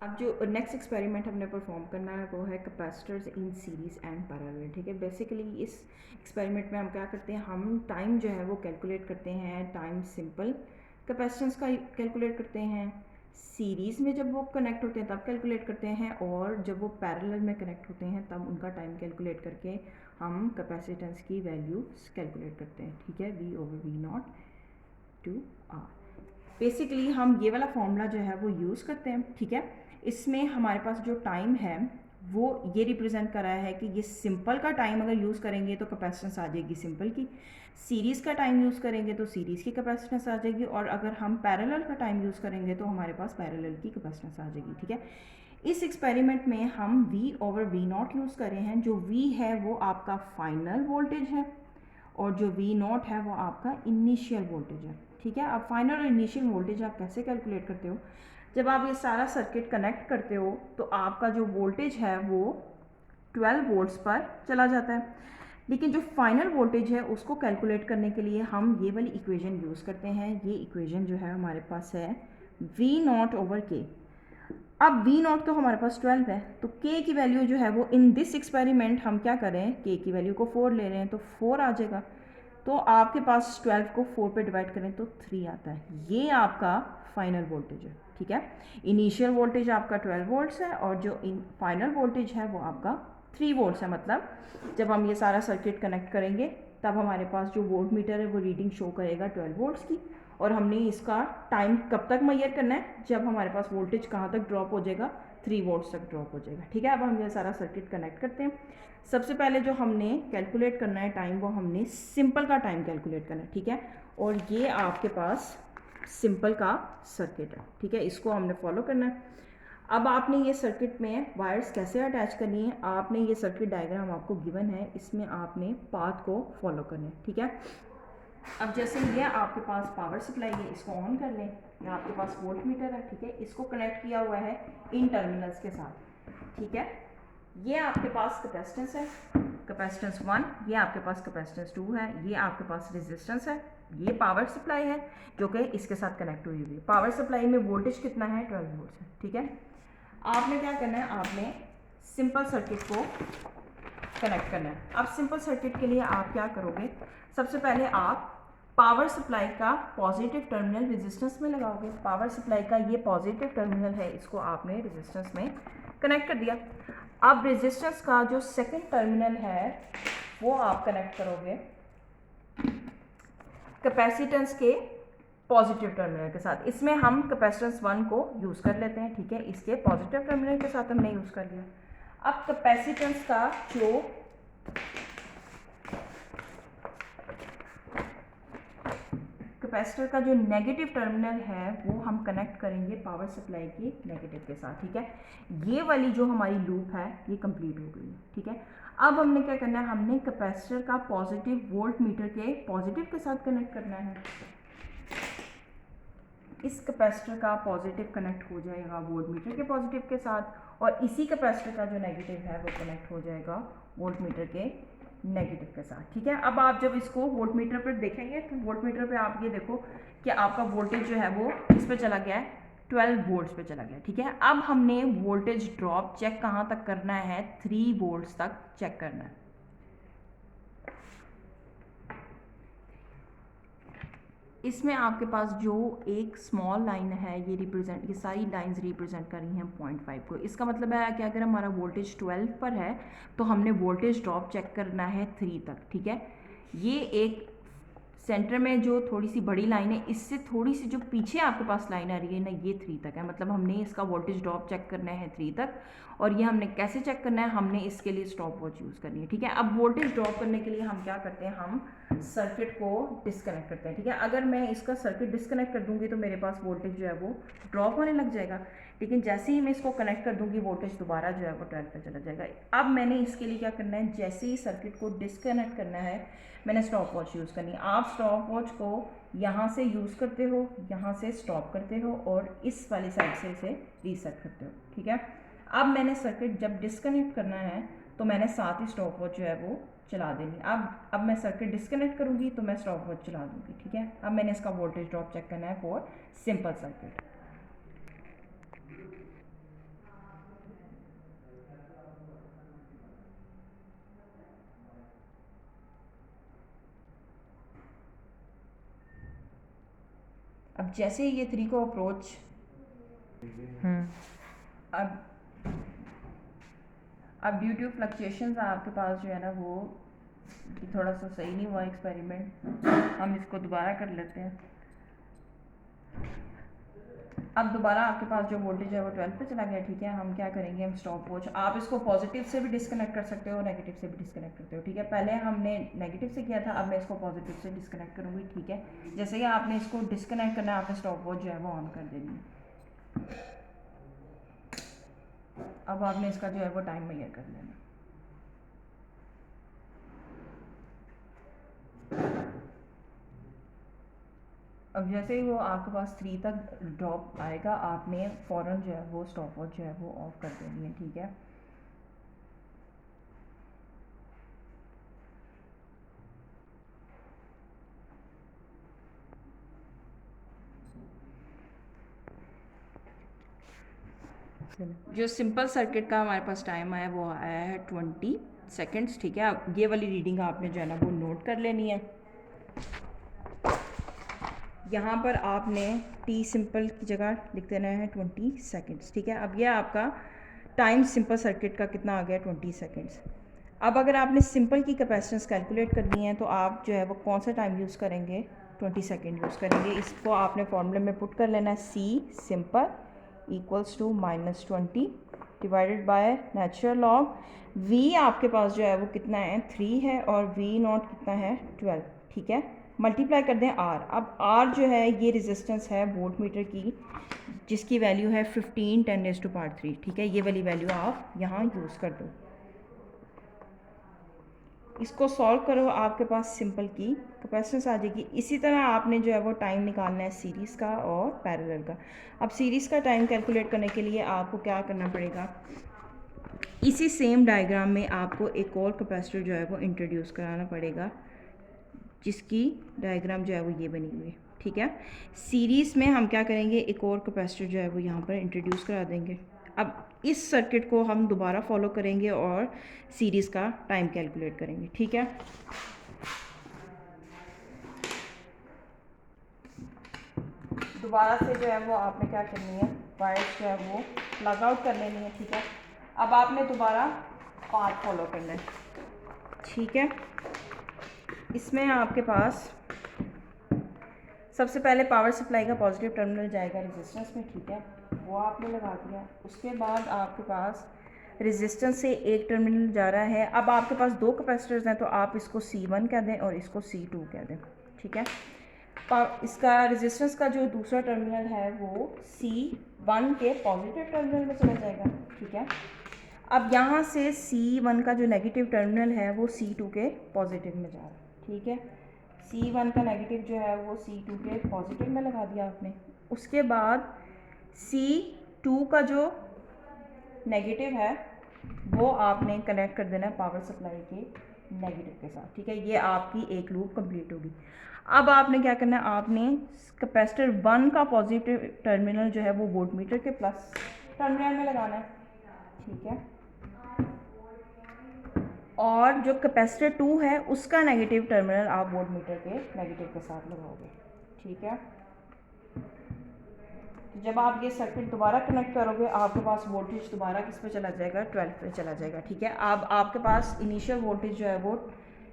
अब जो next experiment हमने परफॉर्म करना है वो है capacitors in series and parallel. ठीक है, बेसिकली इस एक्सपेरिमेंट में हम क्या करते हैं, हम टाइम जो है वो कैलकुलेट करते हैं, टाइम सिंपल कैपेसिटेंस का कैलकुलेट करते हैं, सीरीज़ में जब वो कनेक्ट होते हैं तब कैलकुलेट करते हैं, और जब वो पैरेलल में कनेक्ट होते हैं तब उनका टाइम कैलकुलेट करके हम कैपेसिटेंस की वैल्यूज कैलकुलेट करते हैं। ठीक है, V/V0 टू R। बेसिकली हम ये वाला फॉर्मूला जो है वो यूज़ करते हैं। ठीक है, इसमें हमारे पास जो टाइम है वो ये रिप्रेजेंट कर रहा है कि ये सिंपल का टाइम अगर यूज़ करेंगे तो कैपेसिटेंस आ जाएगी सिंपल की, सीरीज़ का टाइम यूज़ करेंगे तो सीरीज़ की कैपेसिटेंस आ जाएगी, और अगर हम पैरेलल का टाइम यूज़ करेंगे तो हमारे पास पैरेलल की कैपेसिटेंस आ जाएगी। ठीक है, इस एक्सपेरिमेंट में हम V/V0 यूज़ कर रहे हैं। जो V है वो आपका फाइनल वोल्टेज है और जो V0 है वो आपका इनिशियल वोल्टेज है। ठीक है, अब फाइनल और इनिशियल वोल्टेज आप कैसे कैलकुलेट करते हो, जब आप ये सारा सर्किट कनेक्ट करते हो तो आपका जो वोल्टेज है वो 12 वोल्ट्स पर चला जाता है, लेकिन जो फाइनल वोल्टेज है उसको कैलकुलेट करने के लिए हम ये वाली इक्वेशन यूज़ करते हैं। ये इक्वेशन जो है हमारे पास है V0/K। अब V0 तो हमारे पास 12 है, तो K की वैल्यू जो है वो इन दिस एक्सपेरिमेंट हम क्या करें, K की वैल्यू को 4 ले रहे हैं तो 4 आ जाएगा। तो आपके पास 12 को 4 पे डिवाइड करें तो 3 आता है। ये आपका फाइनल वोल्टेज है। ठीक है, इनिशियल वोल्टेज आपका 12 वोल्ट्स है और जो फाइनल वोल्टेज है वो आपका 3 वोल्ट्स है। मतलब जब हम ये सारा सर्किट कनेक्ट करेंगे तब हमारे पास जो वोल्ट मीटर है वो रीडिंग शो करेगा 12 वोल्ट्स की, और हमने इसका टाइम कब तक मेजर करना है, जब हमारे पास वोल्टेज कहाँ तक ड्रॉप हो जाएगा, 3 वोल्ट्स तक ड्रॉप हो जाएगा। ठीक है, अब हम ये सारा सर्किट कनेक्ट करते हैं। सबसे पहले जो हमने कैलकुलेट करना है टाइम, वो हमने सिंपल का टाइम कैलकुलेट करना है। ठीक है, और ये आपके पास सिंपल का सर्किट है। ठीक है, इसको हमने फॉलो करना है। अब आपने ये सर्किट में वायर्स कैसे अटैच करनी है, आपने ये सर्किट डायग्राम आपको गिवन है, इसमें आपने पाथ को फॉलो करना है। ठीक है, अब जैसे ये आपके पास पावर सप्लाई है, इसको ऑन कर लें, ये आपके पास वोल्ट मीटर है। ठीक है, इसको कनेक्ट किया हुआ है इन टर्मिनल्स के साथ। ठीक है, ये आपके पास कैपेसिटेंस है, कैपेसिटेंस 1, ये आपके पास कैपेसिटेंस 2 है, ये आपके पास रेजिस्टेंस है, ये पावर सप्लाई है जो कि इसके साथ कनेक्ट हुई हुई है। पावर सप्लाई में वोल्टेज कितना है, 12 वोल्ट है। ठीक है, आपने क्या करना है, आपने सिंपल सर्किट को कनेक्ट करना है। अब सिंपल सर्किट के लिए आप क्या करोगे, सबसे पहले आप पावर सप्लाई का पॉजिटिव टर्मिनल रेजिस्टेंस में लगाओगे। पावर सप्लाई का ये पॉजिटिव टर्मिनल है, इसको आपने रेजिस्टेंस में कनेक्ट कर दिया। अब रेजिस्टेंस का जो सेकंड टर्मिनल है वो आप कनेक्ट करोगे कैपेसिटेंस के पॉजिटिव टर्मिनल के साथ। इसमें हम कैपेसिटेंस 1 को यूज़ कर लेते हैं। ठीक है, इसके पॉजिटिव टर्मिनल के साथ हमने यूज़ कर लिया। अब कैपेसिटेंस का जो कैपेसिटर का जो नेगेटिव टर्मिनल है वो हम कनेक्ट करेंगे पावर सप्लाई के नेगेटिव के साथ। ठीक है, ये वाली जो हमारी लूप है ये कंप्लीट हो गई है। ठीक है, अब हमने क्या करना है, हमने कैपेसिटर का पॉजिटिव वोल्ट मीटर के पॉजिटिव के साथ कनेक्ट करना है। इस कैपेसिटर का पॉजिटिव कनेक्ट हो जाएगा वोल्ट मीटर के पॉजिटिव के साथ, और इसी कैपेसिटर का जो नेगेटिव है वो कनेक्ट हो जाएगा वोल्ट मीटर के नेगेटिव के साथ। ठीक है, अब आप जब इसको वोल्ट मीटर पर देखेंगे तो वोल्ट मीटर पे आप ये देखो कि आपका वोल्टेज जो है वो इस पे चला गया है, 12 वोल्ट्स पे चला गया। ठीक है, अब हमने वोल्टेज ड्रॉप चेक कहाँ तक करना है, 3 वोल्ट्स तक चेक करना है। इसमें आपके पास जो एक स्मॉल लाइन है ये रिप्रेजेंट, ये सारी लाइंस रिप्रेजेंट कर रही हैं 0.5 को। इसका मतलब है कि अगर हमारा वोल्टेज 12 पर है तो हमने वोल्टेज ड्रॉप चेक करना है 3 तक। ठीक है, ये एक सेंटर में जो थोड़ी सी बड़ी लाइन है, इससे थोड़ी सी जो पीछे आपके पास लाइन आ रही है ना, ये 3 तक है। मतलब हमने इसका वोल्टेज ड्रॉप चेक करना है 3 तक, और ये हमने कैसे चेक करना है, हमने इसके लिए स्टॉप वॉच यूज़ करनी है। ठीक है, अब वोल्टेज ड्रॉप करने के लिए हम क्या करते हैं, हम सर्किट को डिस्कनेक्ट करते हैं। ठीक है, अगर मैं इसका सर्किट डिस्कनेक्ट कर दूंगी तो मेरे पास वोल्टेज जो है वो ड्रॉप होने लग जाएगा, लेकिन जैसे ही मैं इसको कनेक्ट कर दूंगी वोल्टेज दोबारा जो है वो 12 पे चला जाएगा। अब मैंने इसके लिए क्या करना है, जैसे ही सर्किट को डिस्कनेक्ट करना है मैंने स्टॉप वॉच यूज़ करनी है। आप स्टॉप वॉच को यहाँ से यूज़ करते हो, यहाँ से स्टॉप करते हो, और इस वाली साइड से इसे रीसेट करते हो। ठीक है, अब मैंने सर्किट जब डिस्कनेक्ट करना है तो मैंने साथ ही स्टॉप वॉच जो है वो चला देनी। अब मैं सर्किट डिस्कनेक्ट करूँगी तो मैं स्टॉप वॉच चला दूँगी। ठीक है, अब मैंने इसका वोल्टेज ड्रॉप चेक करना है फॉर सिंपल सर्किट। अब जैसे ये 3 को अप्रोच अब ड्यू टू फ्लक्चुएशंस आपके पास जो है ना वो थोड़ा सा सही नहीं हुआ एक्सपेरिमेंट, हम इसको दोबारा कर लेते हैं। अब दोबारा आपके पास जो वोल्टेज है वो 12 पे चला गया, ठीक है। हम क्या करेंगे, हम स्टॉप वॉच, आप इसको पॉजिटिव से भी डिस्कनेक्ट कर सकते हो, नेगेटिव से भी डिस्कनेक्ट करते हो, ठीक है। पहले हमने नेगेटिव से किया था, अब मैं इसको पॉजिटिव से डिस्कनेक्ट करूँगी, ठीक है। जैसे ही आपने इसको डिस्कनेक्ट करना है, आपने स्टॉप वॉच जो है वो ऑन कर देनी है। अब आपने इसका जो है वो टाइम मेजर कर लेना। अब जैसे ही वो आपके पास 3 तक ड्रॉप आएगा, आपने फ़ौरन जो है वो स्टॉप वॉच जो है वो ऑफ कर देनी है, ठीक है। जो सिंपल सर्किट का हमारे पास टाइम आया वो आया है 20 सेकेंड्स, ठीक है। अब ये वाली रीडिंग आपने जो है ना वो नोट कर लेनी है। यहाँ पर आपने टी सिंपल की जगह लिख देना है 20 सेकेंड्स, ठीक है। अब ये आपका टाइम सिंपल सर्किट का कितना आ गया, 20 सेकेंड्स। अब अगर आपने सिंपल की कैपेसिटेंस कैलकुलेट करनी है तो आप जो है वो कौन सा टाइम यूज़ करेंगे, 20 सेकेंड यूज़ करेंगे। इसको आपने फॉर्मूले में पुट कर लेना है, C simple equals to -20 divided by natural log. V आपके पास जो है वो कितना है, 3 है, और वी नॉट कितना है, 12, ठीक है। मल्टीप्लाई कर दें आर। अब आर जो है ये रेजिस्टेंस है वोल्ट मीटर की, जिसकी वैल्यू है 15 10⁻³ ठीक है। ये वाली वैल्यू आप यहाँ यूज़ कर दो। इसको सॉल्व करो, आपके पास सिंपल की कैपेसिटेंस आ जाएगी। इसी तरह आपने जो है वो टाइम निकालना है सीरीज़ का और पैरेलल का। अब सीरीज़ का टाइम कैलकुलेट करने के लिए आपको क्या करना पड़ेगा, इसी सेम डायग्राम में आपको एक और कैपेसिटर जो है वो इंट्रोड्यूस कराना पड़ेगा, जिसकी डायग्राम जो है वो ये बनी हुई है, ठीक है। सीरीज़ में हम क्या करेंगे, एक और कैपेसिटर जो है वो यहाँ पर इंट्रोड्यूस करा देंगे। अब इस सर्किट को हम दोबारा फॉलो करेंगे और सीरीज़ का टाइम कैलकुलेट करेंगे, ठीक है। दोबारा से जो है वो आपने क्या करनी है, वायर्स जो है वो प्लग आउट कर लेनी है, ठीक है। अब आपने दोबारा पाथ फॉलो करना है, ठीक है। इसमें आपके पास सबसे पहले पावर सप्लाई का पॉजिटिव टर्मिनल जाएगा रेजिस्टेंस में, ठीक है, वो आपने लगा दिया। उसके बाद आपके पास रेजिस्टेंस से एक टर्मिनल जा रहा है। अब आपके पास 2 कैपेसिटर्स हैं तो आप इसको C1 कह दें और इसको C2 कह दें, ठीक है। इसका रेजिस्टेंस का जो दूसरा टर्मिनल है वो C1 के पॉजिटिव टर्मिनल में चला जाएगा, ठीक है। अब यहाँ से C1 का जो नेगेटिव टर्मिनल है वो C2 के पॉजिटिव में जा रहा है, ठीक है। C1 का नेगेटिव जो है वो C2 के पॉजिटिव में लगा दिया आपने। उसके बाद C2 का जो नेगेटिव है वो आपने कनेक्ट कर देना है पावर सप्लाई के नेगेटिव के साथ, ठीक है। ये आपकी एक लूप कंप्लीट होगी। अब आपने क्या करना है, आपने कैपेसिटर 1 का पॉजिटिव टर्मिनल जो है वो वोल्ट मीटर के प्लस टर्मिनल में लगाना है, ठीक है। और जो कैपेसिटर 2 है उसका नेगेटिव टर्मिनल आप वोल्ट मीटर के नेगेटिव के साथ लगाओगे, ठीक है। जब आप ये सर्किट दोबारा कनेक्ट करोगे, आपके पास वोल्टेज दोबारा किस पे चला जाएगा, 12 पे चला जाएगा, ठीक है। अब आपके पास इनिशियल वोल्टेज जो है वो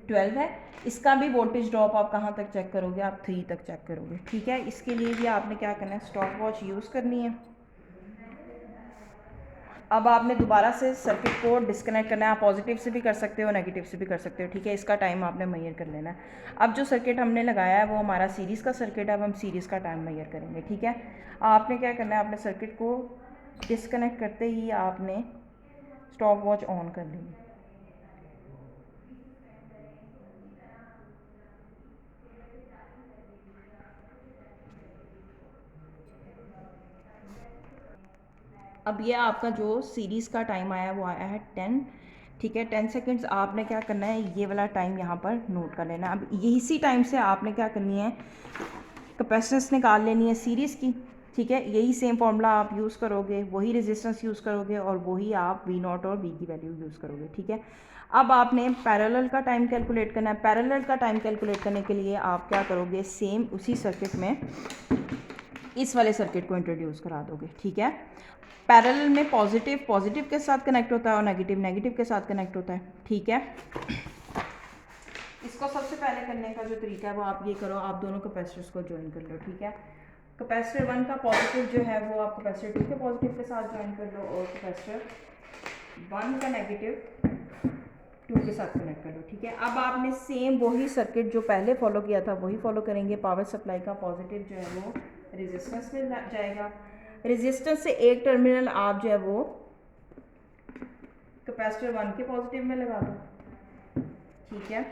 12 है। इसका भी वोल्टेज ड्रॉप आप कहाँ तक चेक करोगे, आप 3 तक चेक करोगे, ठीक है। इसके लिए भी आपने क्या करना है, स्टॉप वॉच यूज़ करनी है। अब आपने दोबारा से सर्किट को डिस्कनेक्ट करना है। आप पॉजिटिव से भी कर सकते हो, नेगेटिव से भी कर सकते हो, ठीक है। इसका टाइम आपने मेजर कर लेना है। अब जो सर्किट हमने लगाया है वो हमारा सीरीज़ का सर्किट है। अब हम सीरीज़ का टाइम मेजर करेंगे, ठीक है। आपने क्या करना है, अपने सर्किट को डिस्कनेक्ट करते ही आपने स्टॉप वॉच ऑन कर लेनी। अब ये आपका जो सीरीज़ का टाइम आया वो आया है 10, ठीक है। 10 सेकेंड्स आपने क्या करना है, ये वाला टाइम यहाँ पर नोट कर लेना है। अब इसी टाइम से आपने क्या करनी है, कैपेसिटेंस निकाल लेनी है सीरीज़ की, ठीक है। यही सेम फार्मूला आप यूज़ करोगे, वही रेजिस्टेंस यूज़ करोगे और वही आप V नॉट और V की वैल्यू यूज़ करोगे, ठीक है। अब आपने पैरेलल का टाइम कैलकुलेट करना है। पैरेलल का टाइम कैलकुलेट करने के लिए आप क्या करोगे, सेम उसी सर्किट में इस वाले सर्किट को इंट्रोड्यूस करा दोगे, ठीक है। पैरेलल में पॉजिटिव पॉजिटिव के साथ कनेक्ट होता है और नेगेटिव नेगेटिव के साथ कनेक्ट होता है, ठीक है। इसको सबसे पहले करने का जो तरीका है वो आप ये करो, आप दोनों कैपेसिटर्स को ज्वाइन कर लो, ठीक है। कैपेसिटर 1 का पॉजिटिव जो है वो आप कैपेसिटर 2 के पॉजिटिव के साथ ज्वाइन कर लो और कैपेसिटर 1 का नेगेटिव 2 के साथ कनेक्ट कर लो, ठीक है। अब आपने सेम वही सर्किट जो पहले फॉलो किया था वही फॉलो करेंगे। पावर सप्लाई का पॉजिटिव जो है वो रेजिस्टेंस में जाएगा, रेजिस्टेंस से एक टर्मिनल आप जो है वो कैपेसिटर 1 के पॉजिटिव में लगा दो, ठीक है।